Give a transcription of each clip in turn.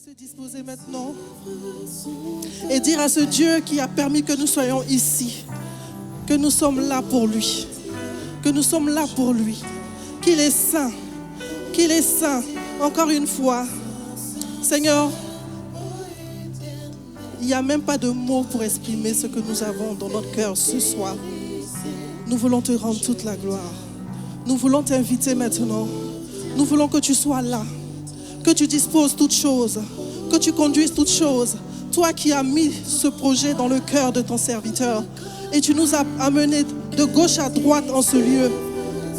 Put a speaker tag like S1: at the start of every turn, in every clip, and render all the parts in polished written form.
S1: se disposer maintenant et dire à ce Dieu qui a permis que nous soyons ici, que nous sommes là pour lui, que nous sommes là pour lui, qu'il est saint, qu'il est saint. Encore une fois, Seigneur, il n'y a même pas de mots pour exprimer ce que nous avons dans notre cœur ce soir. Nous voulons te rendre toute la gloire. Nous voulons t'inviter maintenant. Nous voulons que tu sois là, que tu disposes toutes choses, que tu conduises toutes choses. Toi qui as mis ce projet dans le cœur de ton serviteur et tu nous as amenés de gauche à droite en ce lieu.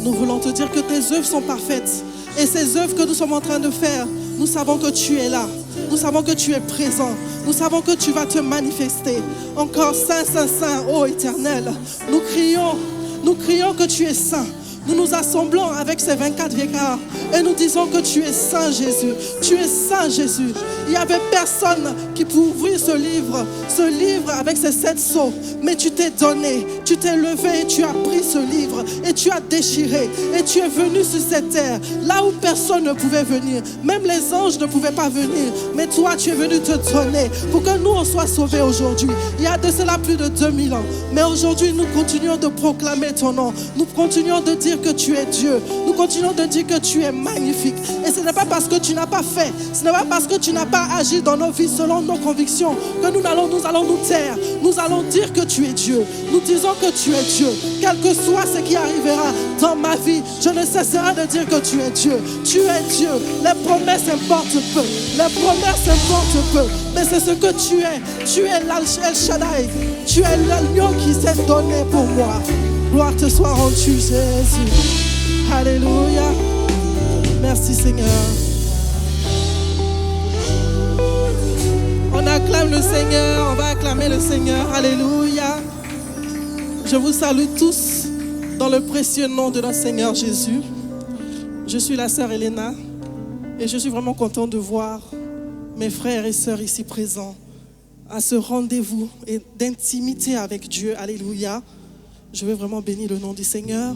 S1: Nous voulons te dire que tes œuvres sont parfaites. Et ces œuvres que nous sommes en train de faire, nous savons que tu es là. Nous savons que tu es présent. Nous savons que tu vas te manifester. Encore Saint, Saint, Saint, ô Éternel. Nous crions que tu es saint. Nous nous assemblons avec ces 24 vieillards et nous disons que tu es saint Jésus. Tu es saint Jésus. Il n'y avait personne qui pouvait ouvrir ce livre avec ces 7 sceaux. Mais tu t'es donné, tu t'es levé et tu as pris ce livre et tu as déchiré. Et tu es venu sur cette terre, là où personne ne pouvait venir. Même les anges ne pouvaient pas venir. Mais toi, tu es venu te donner pour que nous, on soit sauvés aujourd'hui. Il y a de cela plus de 2000 ans. Mais aujourd'hui, nous continuons de proclamer ton nom. Nous continuons de dire que tu es Dieu. Nous continuons de dire que tu es magnifique. Et ce n'est pas parce que tu n'as pas fait, ce n'est pas parce que tu n'as pas agi dans nos vies selon nos convictions que nous allons nous taire. Nous allons dire que tu es Dieu. Nous disons que tu es Dieu. Quel que soit ce qui arrivera dans ma vie, je ne cesserai de dire que tu es Dieu. Tu es Dieu. Les promesses importent peu. Les promesses importent peu. Mais c'est ce que tu es. Tu es El Shaddai. Tu es l'agneau qui s'est donné pour moi. Gloire te soit rendue, Jésus. Alléluia. Merci, Seigneur. On acclame le Seigneur. On va acclamer le Seigneur. Alléluia. Je vous salue tous dans le précieux nom de notre Seigneur Jésus. Je suis la sœur Elena et je suis vraiment content de voir mes frères et sœurs ici présents à ce rendez-vous et d'intimité avec Dieu. Alléluia. Je veux vraiment bénir le nom du Seigneur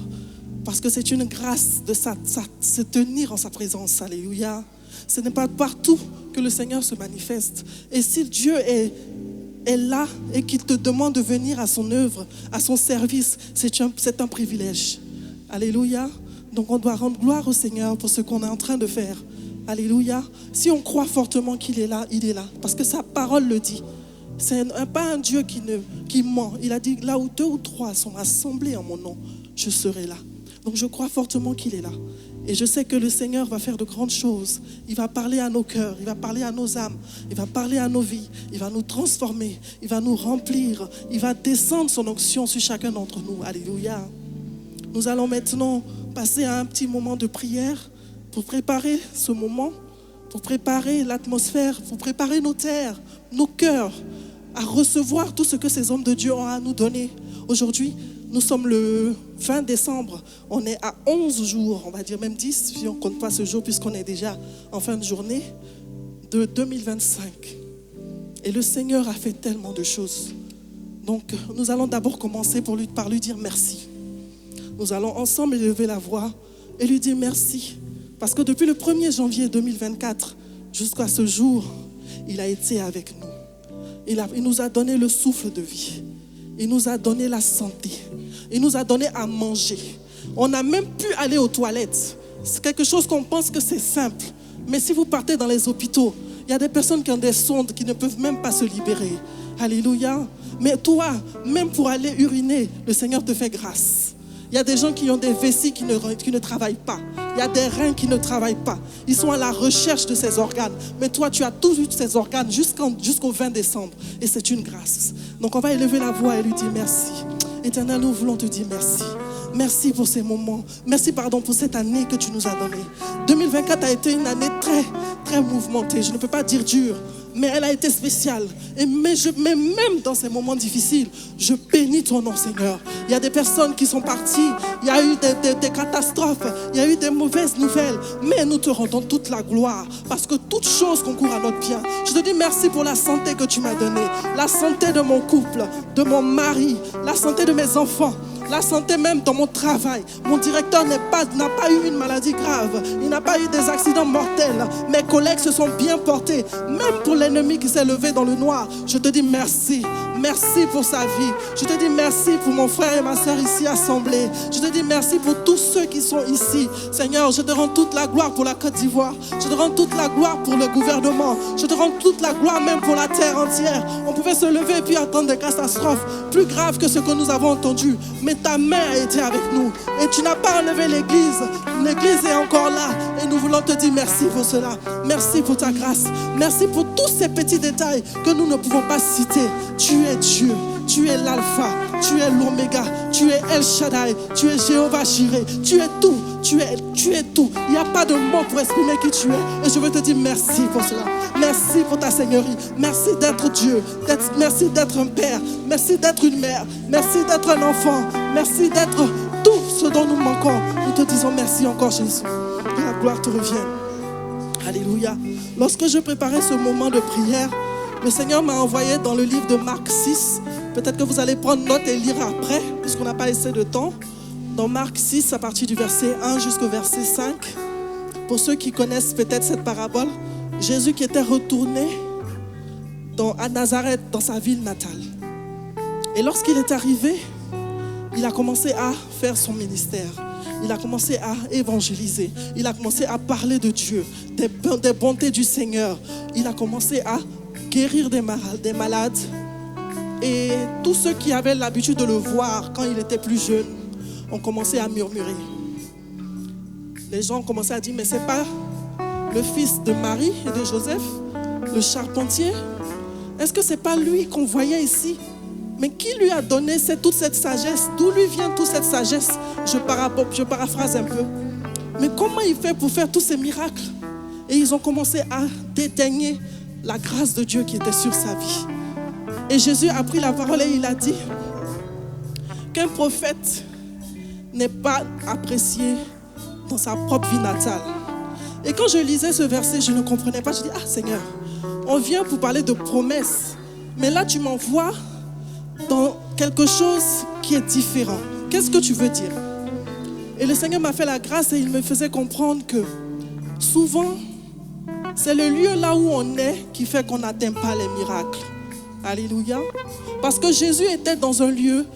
S1: parce que c'est une grâce de se tenir en sa présence. Alléluia. Ce n'est pas partout que le Seigneur se manifeste. Et si Dieu est là et qu'il te demande de venir à son œuvre, à son service, c'est un privilège. Alléluia. Donc on doit rendre gloire au Seigneur pour ce qu'on est en train de faire. Alléluia. Si on croit fortement qu'il est là, il est là. Parce que sa parole le dit. C'est pas un Dieu qui ment. Il a dit, là où 2 ou 3 sont rassemblés en mon nom, je serai là. Donc je crois fortement qu'il est là. Et je sais que le Seigneur va faire de grandes choses. Il va parler à nos cœurs, il va parler à nos âmes, il va parler à nos vies, il va nous transformer, il va nous remplir, il va descendre son onction sur chacun d'entre nous. Alléluia. Nous allons maintenant passer à un petit moment de prière pour préparer ce moment, pour préparer l'atmosphère, pour préparer nos terres, nos cœurs, à recevoir tout ce que ces hommes de Dieu ont à nous donner. Aujourd'hui, nous sommes le 20 décembre. On est à 11 jours, on va dire même 10, si on ne compte pas ce jour, puisqu'on est déjà en fin de journée de 2025. Et le Seigneur a fait tellement de choses. Donc, nous allons d'abord commencer par lui dire merci. Nous allons ensemble élever la voix et lui dire merci. Parce que depuis le 1er janvier 2024 jusqu'à ce jour, il a été avec nous. Il nous a donné le souffle de vie. Il nous a donné la santé. Il nous a donné à manger. On n'a même pu aller aux toilettes. C'est quelque chose qu'on pense que c'est simple. Mais si vous partez dans les hôpitaux, il y a des personnes qui ont des sondes qui ne peuvent même pas se libérer. Alléluia. Mais toi, même pour aller uriner, le Seigneur te fait grâce. Il y a des gens qui ont des vessies qui ne travaillent pas. Il y a des reins qui ne travaillent pas. Ils sont à la recherche de ces organes. Mais toi, tu as tous eu ces organes jusqu'au 20 décembre. Et c'est une grâce. Donc on va élever la voix et lui dire merci. Éternel, nous voulons te dire merci. Merci pour ces moments. Merci, pour cette année que tu nous as donnée. 2024 a été une année très, très mouvementée. Je ne peux pas dire dure, mais elle a été spéciale. Mais même dans ces moments difficiles, je bénis ton nom, Seigneur. Il y a des personnes qui sont parties. Il y a eu des catastrophes. Il y a eu des mauvaises nouvelles. Mais nous te rendons toute la gloire parce que toute chose concourt à notre bien. Je te dis merci pour la santé que tu m'as donnée. La santé de mon couple, de mon mari, la santé de mes enfants. la santé même dans mon travail. Mon directeur n'a pas eu une maladie grave. Il n'a pas eu des accidents mortels. Mes collègues se sont bien portés. Même pour l'ennemi qui s'est levé dans le noir, je te dis merci. Merci pour sa vie. Je te dis merci pour mon frère et ma soeur ici assemblés. Je te dis merci pour tous ceux qui sont ici. Seigneur, je te rends toute la gloire pour la Côte d'Ivoire. Je te rends toute la gloire pour le gouvernement. Je te rends toute la gloire même pour la terre entière. On pouvait se lever et puis attendre des catastrophes plus graves que ce que nous avons entendu. Mais ta main a été avec nous. Et tu n'as pas enlevé l'église. L'église est encore là. Et nous voulons te dire merci pour cela. Merci pour ta grâce. Merci pour tous ces petits détails que nous ne pouvons pas citer. Tu es Dieu. Tu es l'alpha. Tu es l'oméga. Tu es El Shaddai. Tu es Jéhovah Jireh. Tu es tout. Tu es tout. Il n'y a pas de mots pour exprimer qui tu es. Et je veux te dire merci pour cela. Merci pour ta seigneurie. Merci d'être Dieu. Merci d'être un père. Merci d'être une mère. Merci d'être un enfant. Merci d'être tout ce dont nous manquons. Nous te disons merci encore, Jésus. Que la gloire te revienne. Alléluia. Lorsque je préparais ce moment de prière, le Seigneur m'a envoyé dans le livre de Marc 6. Peut-être que vous allez prendre note et lire après, puisqu'on n'a pas assez de temps. Dans Marc 6, à partir du verset 1 jusqu'au verset 5. Pour ceux qui connaissent peut-être cette parabole, Jésus qui était retourné à Nazareth, dans sa ville natale. Et lorsqu'il est arrivé, il a commencé à faire son ministère. Il a commencé à évangéliser. Il a commencé à parler de Dieu, des bontés du Seigneur. Il a commencé à guérir des malades. Et tous ceux qui avaient l'habitude de le voir quand il était plus jeune ont commencé à murmurer. Les gens ont commencé à dire, mais c'est pas le fils de Marie et de Joseph, le charpentier? Est-ce que c'est pas lui qu'on voyait ici? Mais qui lui a donné toute cette sagesse? D'où lui vient toute cette sagesse? Je paraphrase un peu. Mais comment il fait pour faire tous ces miracles? Et ils ont commencé à dédaigner la grâce de Dieu qui était sur sa vie. Et Jésus a pris la parole et il a dit qu'un prophète n'est pas apprécié dans sa propre vie natale. Et quand je lisais ce verset, je ne comprenais pas. Je dis, ah Seigneur, on vient pour parler de promesses. Mais là, tu m'envoies dans quelque chose qui est différent. Qu'est-ce que tu veux dire? Et le Seigneur m'a fait la grâce et il me faisait comprendre que souvent, c'est le lieu là où on est qui fait qu'on n'atteint pas les miracles. Alléluia. Parce que Jésus était dans un lieu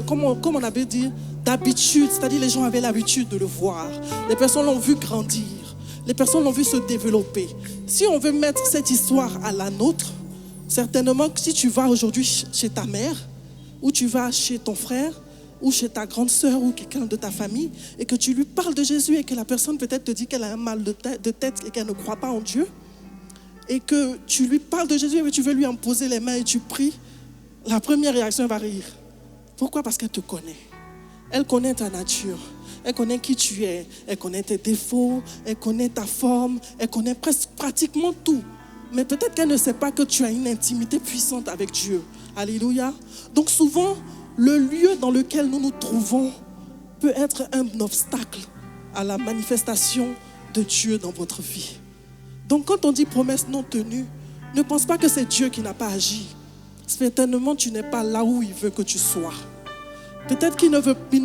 S1: comme on avait dit, d'habitude. C'est-à-dire les gens avaient l'habitude de le voir. Les personnes l'ont vu grandir. Les personnes l'ont vu se développer. Si on veut mettre cette histoire à la nôtre, certainement que si tu vas aujourd'hui chez ta mère, ou tu vas chez ton frère, ou chez ta grande sœur, ou quelqu'un de ta famille, et que tu lui parles de Jésus, et que la personne peut-être te dit qu'elle a un mal de tête et qu'elle ne croit pas en Dieu, et que tu lui parles de Jésus et que tu veux lui imposer les mains et tu pries, la première réaction, elle va rire. Pourquoi? Parce qu'elle te connaît. Elle connaît ta nature. Elle connaît qui tu es. Elle connaît tes défauts. Elle connaît ta forme. Elle connaît pratiquement tout. Mais peut-être qu'elle ne sait pas que tu as une intimité puissante avec Dieu. Alléluia. Donc souvent, le lieu dans lequel nous nous trouvons peut être un obstacle à la manifestation de Dieu dans votre vie. Donc quand on dit promesse non tenue, ne pense pas que c'est Dieu qui n'a pas agi. Certainement, tu n'es pas là où il veut que tu sois. Peut-être qu'il ne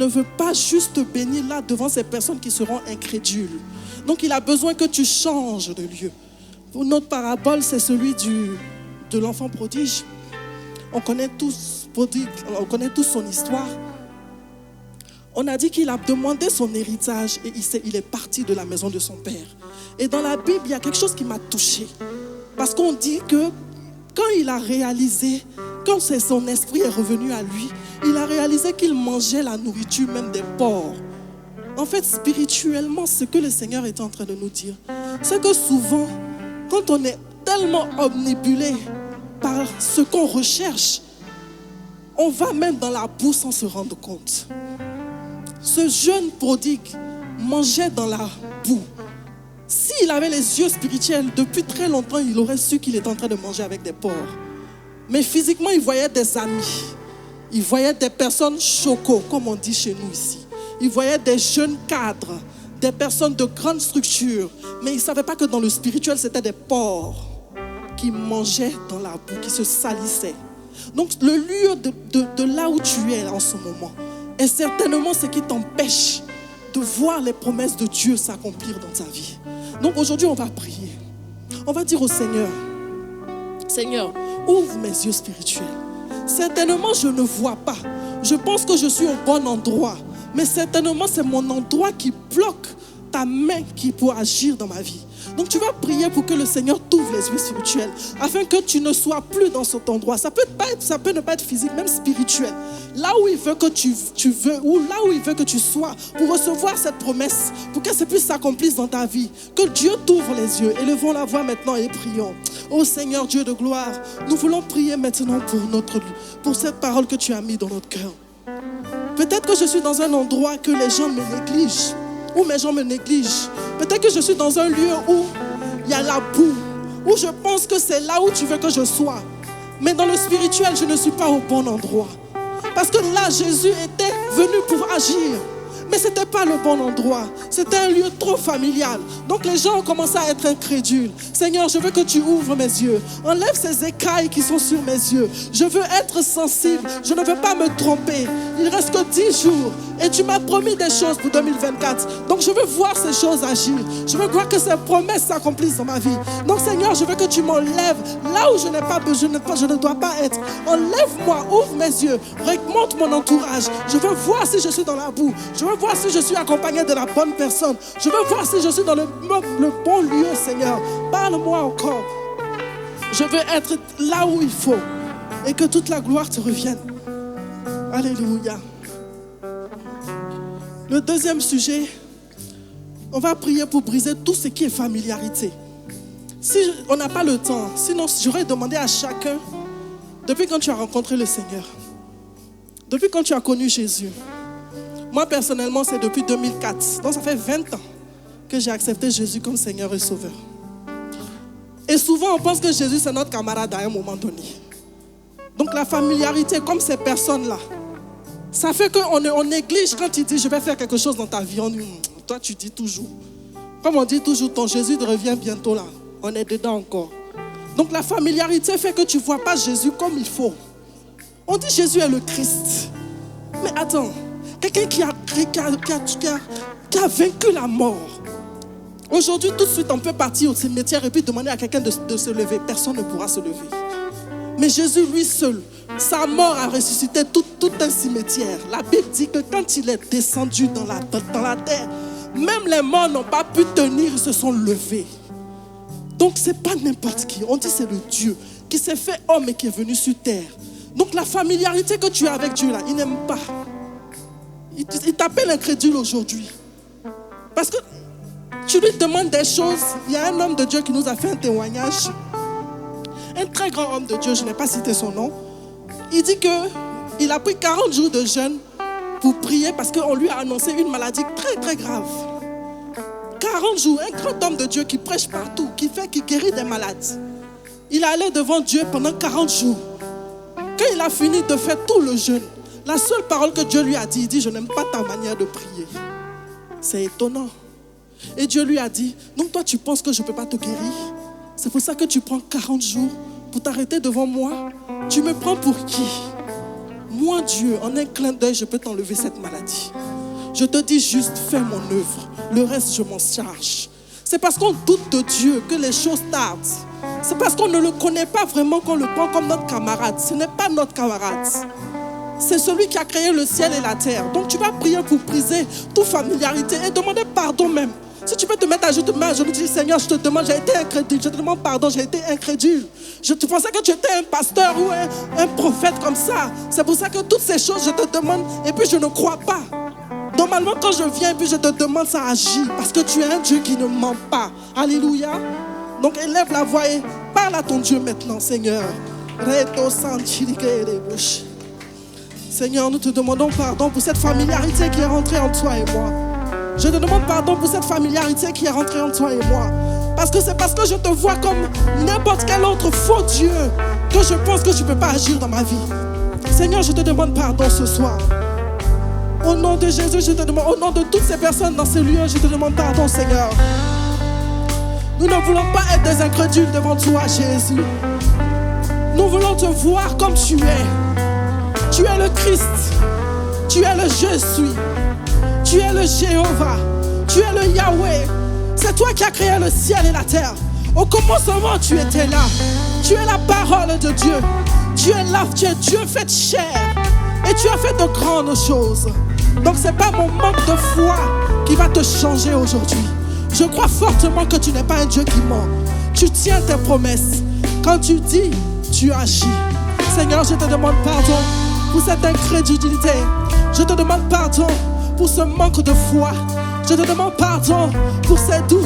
S1: veut pas juste te bénir là devant ces personnes qui seront incrédules. Donc il a besoin que tu changes de lieu. Notre parabole, c'est celui de l'enfant prodige. On connaît tous son histoire. On a dit qu'il a demandé son héritage et il est parti de la maison de son père. Et dans la Bible, il y a quelque chose qui m'a touchée. Parce qu'on dit que quand il a réalisé, quand son esprit est revenu à lui, il a réalisé qu'il mangeait la nourriture même des porcs. En fait, spirituellement, ce que le Seigneur est en train de nous dire, c'est que souvent, quand on est tellement omnibulé par ce qu'on recherche, on va même dans la boue sans se rendre compte. Ce jeune prodigue mangeait dans la boue. S'il avait les yeux spirituels, depuis très longtemps, il aurait su qu'il était en train de manger avec des porcs. Mais physiquement, il voyait des amis. Il voyait des personnes chocos, comme on dit chez nous ici. Il voyait des jeunes cadres, des personnes de grande structure. Mais il ne savait pas que dans le spirituel, c'était des porcs qui mangeaient dans la boue, qui se salissaient. Donc, le lieu de là où tu es en ce moment est certainement ce qui t'empêche de voir les promesses de Dieu s'accomplir dans ta vie. Donc aujourd'hui, on va prier. On va dire au Seigneur, Seigneur, ouvre mes yeux spirituels. Certainement, je ne vois pas. Je pense que je suis au bon endroit. Mais certainement, c'est mon endroit qui bloque ta main qui peut agir dans ma vie. Donc tu vas prier pour que le Seigneur t'ouvre les yeux spirituels afin que tu ne sois plus dans cet endroit. Ça peut ne pas être physique, même spirituel. Là où il veut que tu veux, ou là où il veut que tu sois pour recevoir cette promesse, pour que ça puisse s'accomplir dans ta vie. Que Dieu t'ouvre les yeux. Élevons la voix maintenant et prions. Ô Seigneur Dieu de gloire, nous voulons prier maintenant pour cette parole que tu as mise dans notre cœur. Peut-être que je suis dans un endroit que les gens me négligent, où mes gens me négligent. Peut-être que je suis dans un lieu où il y a la boue, où je pense que c'est là où tu veux que je sois. Mais dans le spirituel, je ne suis pas au bon endroit. Parce que là, Jésus était venu pour agir. Mais ce n'était pas le bon endroit. C'était un lieu trop familial. Donc les gens ont commencé à être incrédules. Seigneur, je veux que tu ouvres mes yeux. Enlève ces écailles qui sont sur mes yeux. Je veux être sensible. Je ne veux pas me tromper. Il ne reste que 10 jours. Et tu m'as promis des choses pour 2024. Donc je veux voir ces choses agir. Je veux voir que ces promesses s'accomplissent dans ma vie. Donc Seigneur, je veux que tu m'enlèves là où je ne dois pas être. Enlève-moi, ouvre mes yeux. Remonte mon entourage. Je veux voir si je suis dans la boue. Je veux voir si je suis accompagné de la bonne personne. Je veux voir si je suis dans le bon lieu, Seigneur. Parle-moi encore. Je veux être là où il faut. Et que toute la gloire te revienne. Alléluia. Le deuxième sujet, on va prier pour briser tout ce qui est familiarité. Si on n'a pas le temps, sinon j'aurais demandé à chacun, depuis quand tu as rencontré le Seigneur, depuis quand tu as connu Jésus. Moi personnellement, c'est depuis 2004. Donc ça fait 20 ans que j'ai accepté Jésus comme Seigneur et Sauveur. Et souvent on pense que Jésus c'est notre camarade à un moment donné. Donc la familiarité comme ces personnes-là, ça fait qu'on néglige quand il dit je vais faire quelque chose dans ta vie. Toi tu dis toujours. Comme on dit toujours, ton Jésus revient bientôt là. On est dedans encore. Donc la familiarité fait que tu ne vois pas Jésus comme il faut. On dit Jésus est le Christ. Mais attends, quelqu'un qui a vaincu la mort. Aujourd'hui, tout de suite, on peut partir au cimetière et puis demander à quelqu'un de se lever. Personne ne pourra se lever. Mais Jésus, lui seul, sa mort a ressuscité tout un cimetière. La Bible dit que quand il est descendu dans la terre, même les morts n'ont pas pu tenir, ils se sont levés. Donc, ce n'est pas n'importe qui. On dit que c'est le Dieu qui s'est fait homme et qui est venu sur terre. Donc, la familiarité que tu as avec Dieu, là, il n'aime pas. Il t'appelle incrédule aujourd'hui. Parce que tu lui demandes des choses. Il y a un homme de Dieu qui nous a fait un témoignage. Un très grand homme de Dieu, je n'ai pas cité son nom. Il dit qu'il a pris 40 jours de jeûne pour prier parce qu'on lui a annoncé une maladie très très grave. 40 jours, un grand homme de Dieu qui prêche partout, qui guérit des malades. Il est allé devant Dieu pendant 40 jours. Quand il a fini de faire tout le jeûne, la seule parole que Dieu lui a dit, il dit, je n'aime pas ta manière de prier. C'est étonnant. Et Dieu lui a dit, donc toi tu penses que je ne peux pas te guérir? C'est pour ça que tu prends 40 jours pour t'arrêter devant moi? Tu me prends pour qui? Moi Dieu, en un clin d'œil, je peux t'enlever cette maladie. Je te dis juste, fais mon œuvre. Le reste, je m'en charge. C'est parce qu'on doute de Dieu que les choses tardent. C'est parce qu'on ne le connaît pas vraiment qu'on le prend comme notre camarade. Ce n'est pas notre camarade. C'est celui qui a créé le ciel et la terre. Donc tu vas prier pour briser toute familiarité et demander pardon même. Si tu peux te mettre à genoux demain, je me dis, Seigneur, je te demande, j'ai été incrédule. Je te demande pardon, j'ai été incrédule. Je pensais que tu étais un pasteur ou un prophète comme ça. C'est pour ça que toutes ces choses, je te demande et puis je ne crois pas. Normalement, quand je viens et puis je te demande, ça agit. Parce que tu es un Dieu qui ne ment pas. Alléluia. Donc élève la voix et parle à ton Dieu maintenant, Seigneur. Seigneur, nous te demandons pardon pour cette familiarité qui est rentrée en toi et moi. Je te demande pardon pour cette familiarité qui est rentrée en toi et moi. Parce que c'est parce que je te vois comme n'importe quel autre faux Dieu que je pense que je ne peux pas agir dans ma vie. Seigneur, je te demande pardon ce soir. Au nom de Jésus, je te demande, au nom de toutes ces personnes dans ce lieu, je te demande pardon, Seigneur. Nous ne voulons pas être des incrédules devant toi, Jésus. Nous voulons te voir comme tu es. Tu es le Christ. Tu es le Je suis. Tu es le Jéhovah. Tu es le Yahweh. C'est toi qui as créé le ciel et la terre. Au commencement, tu étais là. Tu es la parole de Dieu. Tu es là, tu es Dieu fait chair. Et tu as fait de grandes choses. Donc ce n'est pas mon manque de foi qui va te changer aujourd'hui. Je crois fortement que tu n'es pas un Dieu qui ment. Tu tiens tes promesses. Quand tu dis, tu agis. Seigneur, je te demande pardon pour cette incrédulité. Je te demande pardon pour ce manque de foi. Je te demande pardon pour ces doutes.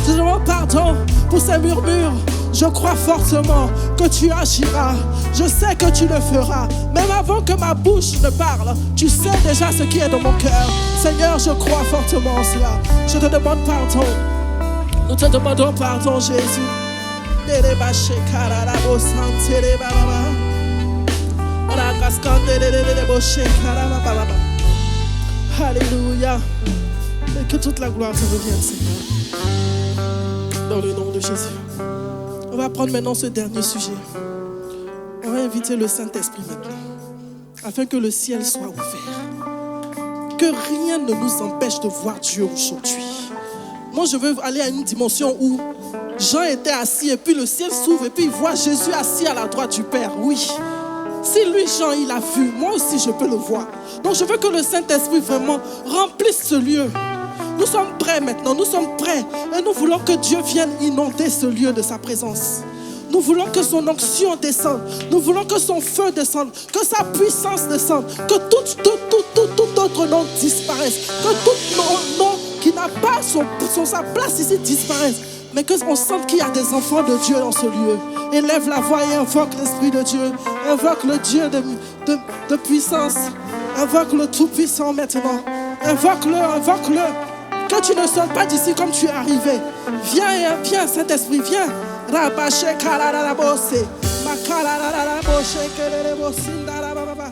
S1: Je te demande pardon pour ces murmures. Je crois fortement que tu agiras. Je sais que tu le feras. Même avant que ma bouche ne parle, tu sais déjà ce qui est dans mon cœur. Seigneur, je crois fortement en cela. Je te demande pardon. Nous te demandons pardon, Jésus. Alléluia. Et que toute la gloire te revienne, Seigneur. Dans le nom de Jésus. On va prendre maintenant ce dernier sujet. On va inviter le Saint-Esprit maintenant. Afin que le ciel soit ouvert. Que rien ne nous empêche de voir Dieu aujourd'hui. Moi, je veux aller à une dimension où Jean était assis et puis le ciel s'ouvre et puis il voit Jésus assis à la droite du Père. Oui. Si lui, Jean, il a vu, moi aussi je peux le voir. Donc je veux que le Saint-Esprit vraiment remplisse ce lieu. Nous sommes prêts maintenant, nous sommes prêts. Et nous voulons que Dieu vienne inonder ce lieu de sa présence. Nous voulons que son onction descende. Nous voulons que son feu descende. Que sa puissance descende. Que tout autre nom disparaisse. Que tout nom qui n'a pas sa place ici disparaisse. Mais qu'on sente qu'il y a des enfants de Dieu dans ce lieu. Élève la voix et invoque l'Esprit de Dieu. Invoque le Dieu de puissance. Invoque le Tout-Puissant maintenant. Invoque-le. Que tu ne sors pas d'ici comme tu es arrivé. Viens, Saint-Esprit, viens. Rabache kararabose. Makararabose kererebosindarababa.